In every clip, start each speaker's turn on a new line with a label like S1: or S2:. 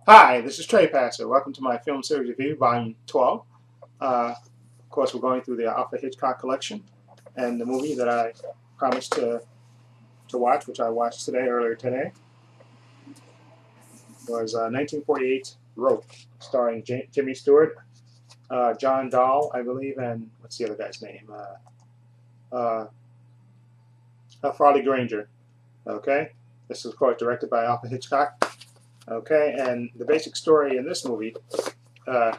S1: Hi, this is Trey Passer. Welcome to my film series review, Volume 12. Of course, we're going through the Alfred Hitchcock collection, and the movie that I promised to watch, which I watched earlier today, was 1948 Rope, starring Jimmy Stewart, John Dahl, I believe, and what's the other guy's name? Farley Granger. Okay, this is of course directed by Alfred Hitchcock. Okay, and the basic story in this movie, uh,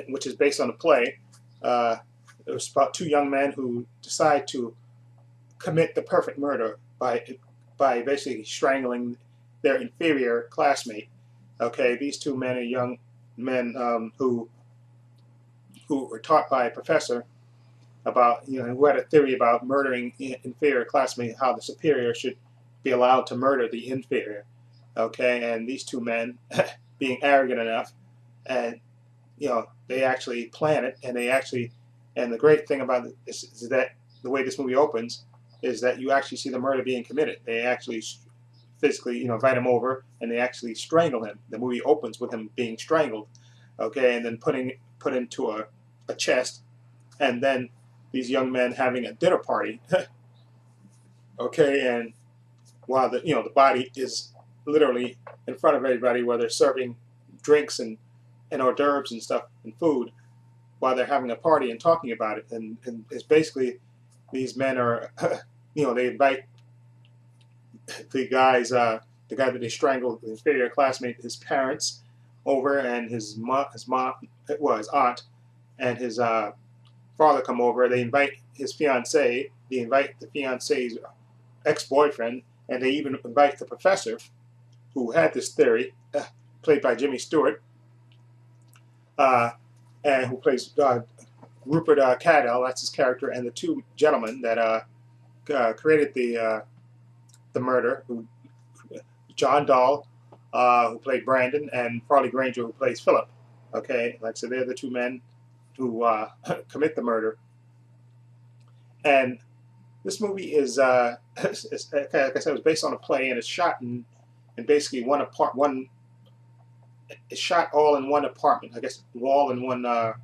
S1: which is based on a play. It was about two young men who decide to commit the perfect murder by basically strangling their inferior classmate. Okay, these two men are young men who were taught by a professor about who had a theory about murdering inferior classmates, how the superior should be allowed to murder the inferior. Okay, and these two men, being arrogant enough, and they actually plan it, and and the great thing about this is that the way this movie opens is that you actually see the murder being committed. They actually physically, invite him over, and they actually strangle him. The movie opens with him being strangled, okay, and then put into a chest, and then these young men having a dinner party, okay, and while the body is literally in front of everybody, where they're serving drinks and hors d'oeuvres and stuff and food, while they're having a party and talking about it. And it's basically these men are, they invite the guy that they strangled, his inferior classmate, his parents over, and his aunt, and his father come over. They invite his fiancee. They invite the fiancee's ex-boyfriend, and they even invite the professor who had this theory, played by Jimmy Stewart, uh, and who plays Rupert Cadell, that's his character, and the two gentlemen that created the murder, John Dahl, who played Brandon, and Farley Granger, who plays Philip. Okay, like I said, they're the two men who commit the murder. And this movie is, like I said, it was based on a play, and it's shot in basically one. It's shot all in one apartment. I guess all in one a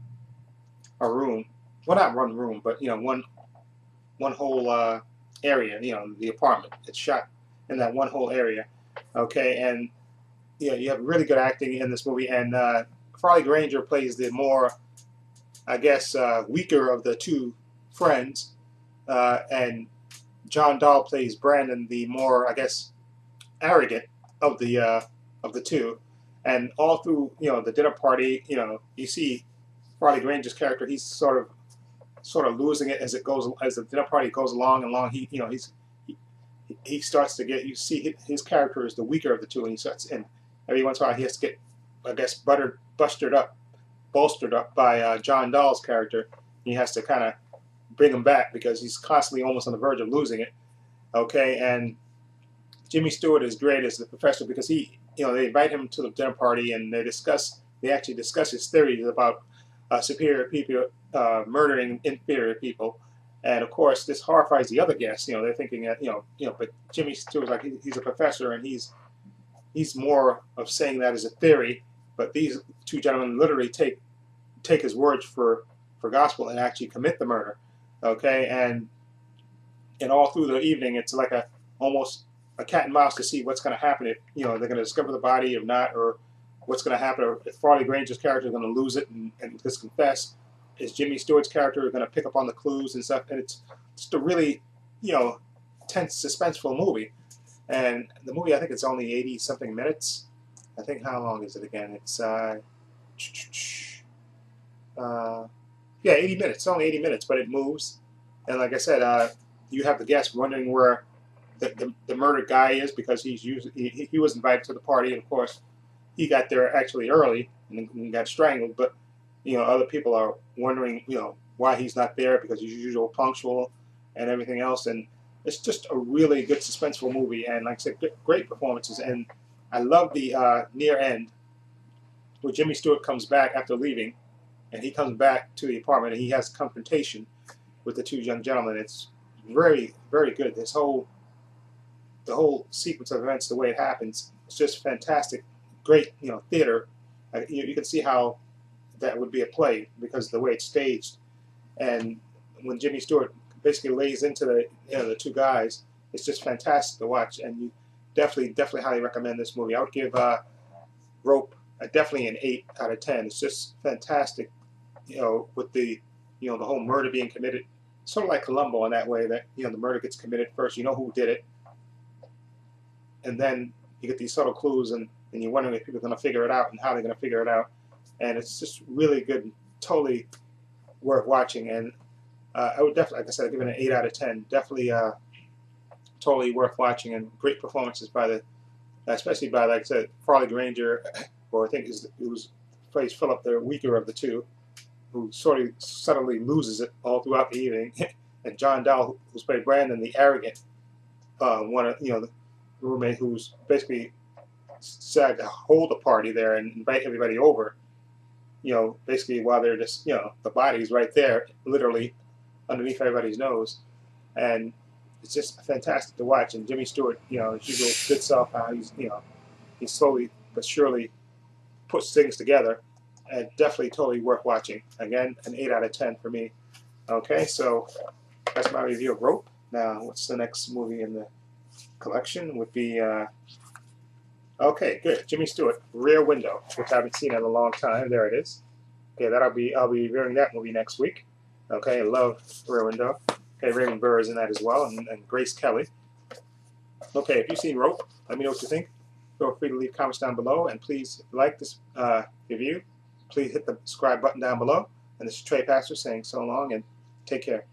S1: room. Well, not one room, but one whole area. The apartment. It's shot in that one whole area. Okay, and you have really good acting in this movie, and Farley Granger plays the more, I guess, weaker of the two friends, and John Dahl plays Brandon, the more, I guess, arrogant of the two. And all through the dinner party, you see Farley Granger's character. He's sort of losing it as the dinner party goes along and along. He starts to get, you see his character is the weaker of the two, and he starts, and every once in a while he has to get, I guess, bolstered up by John Dahl's character. He has to kind of bring him back because he's constantly almost on the verge of losing it. Okay, and Jimmy Stewart is great as the professor because they invite him to the dinner party, and they actually discuss his theories about superior people murdering inferior people. And of course, this horrifies the other guests. They're thinking that but Jimmy Stewart's like he's a professor, and he's more of saying that as a theory. But these two gentlemen literally take his words for gospel and actually commit the murder. Okay, and all through the evening, it's like almost a cat and mouse to see what's going to happen if they're going to discover the body or not, or what's going to happen, or if Farley Granger's character is going to lose it and just confess. Is Jimmy Stewart's character going to pick up on the clues and stuff? And it's just a really tense, suspenseful movie. And the movie, I think it's only 80 something minutes. I think, how long is it again? It's uh, yeah, 80 minutes. It's only 80 minutes, but it moves. And like I said, you have the guests wondering where the murdered guy is, because he was invited to the party, and of course he got there actually early and got strangled. But other people are wondering why he's not there, because he's usually punctual and everything else. And it's just a really good suspenseful movie, and like I said, great performances. And I love the near end where Jimmy Stewart comes back after leaving, and he comes back to the apartment, and he has a confrontation with the two young gentlemen. It's very, very good. The whole sequence of events, the way it happens, It's just fantastic, great, theater. You can see how that would be a play because of the way it's staged. And when Jimmy Stewart basically lays into the two guys, it's just fantastic to watch. And you definitely highly recommend this movie. I would give Rope definitely an 8 out of 10. It's just fantastic, with the the whole murder being committed, sort of like Columbo in that way, that the murder gets committed first. You know who did it, and then you get these subtle clues, and you're wondering if people are going to figure it out and how they're going to figure it out. And it's just really good, totally worth watching. And I would definitely, like I said, I'd give it an 8 out of 10. Definitely, totally worth watching, and great performances by especially by, like I said, Farley Granger, or I think it plays Philip, the weaker of the two, who sort of subtly loses it all throughout the evening, and John Dowell, who's played Brandon, the arrogant one of the roommate, who's basically decided to hold a party there and invite everybody over. Basically while they're just the body's right there, literally underneath everybody's nose, and it's just fantastic to watch. And Jimmy Stewart, his usual good self, how he slowly but surely puts things together, and definitely totally worth watching. Again, an 8 out of 10 for me. Okay, so that's my review of Rope. Now, what's the next movie in the collection? Would be okay, good. Jimmy Stewart, Rear Window, which I haven't seen in a long time. There it is. Okay, I'll be reviewing that movie next week. Okay, I love Rear Window. Okay, Raymond Burr is in that as well, and Grace Kelly. Okay, if you've seen Rope, let me know what you think. Feel free to leave comments down below, and please, if you like this review, please hit the subscribe button down below. And this is Trey Pastor saying so long, and take care.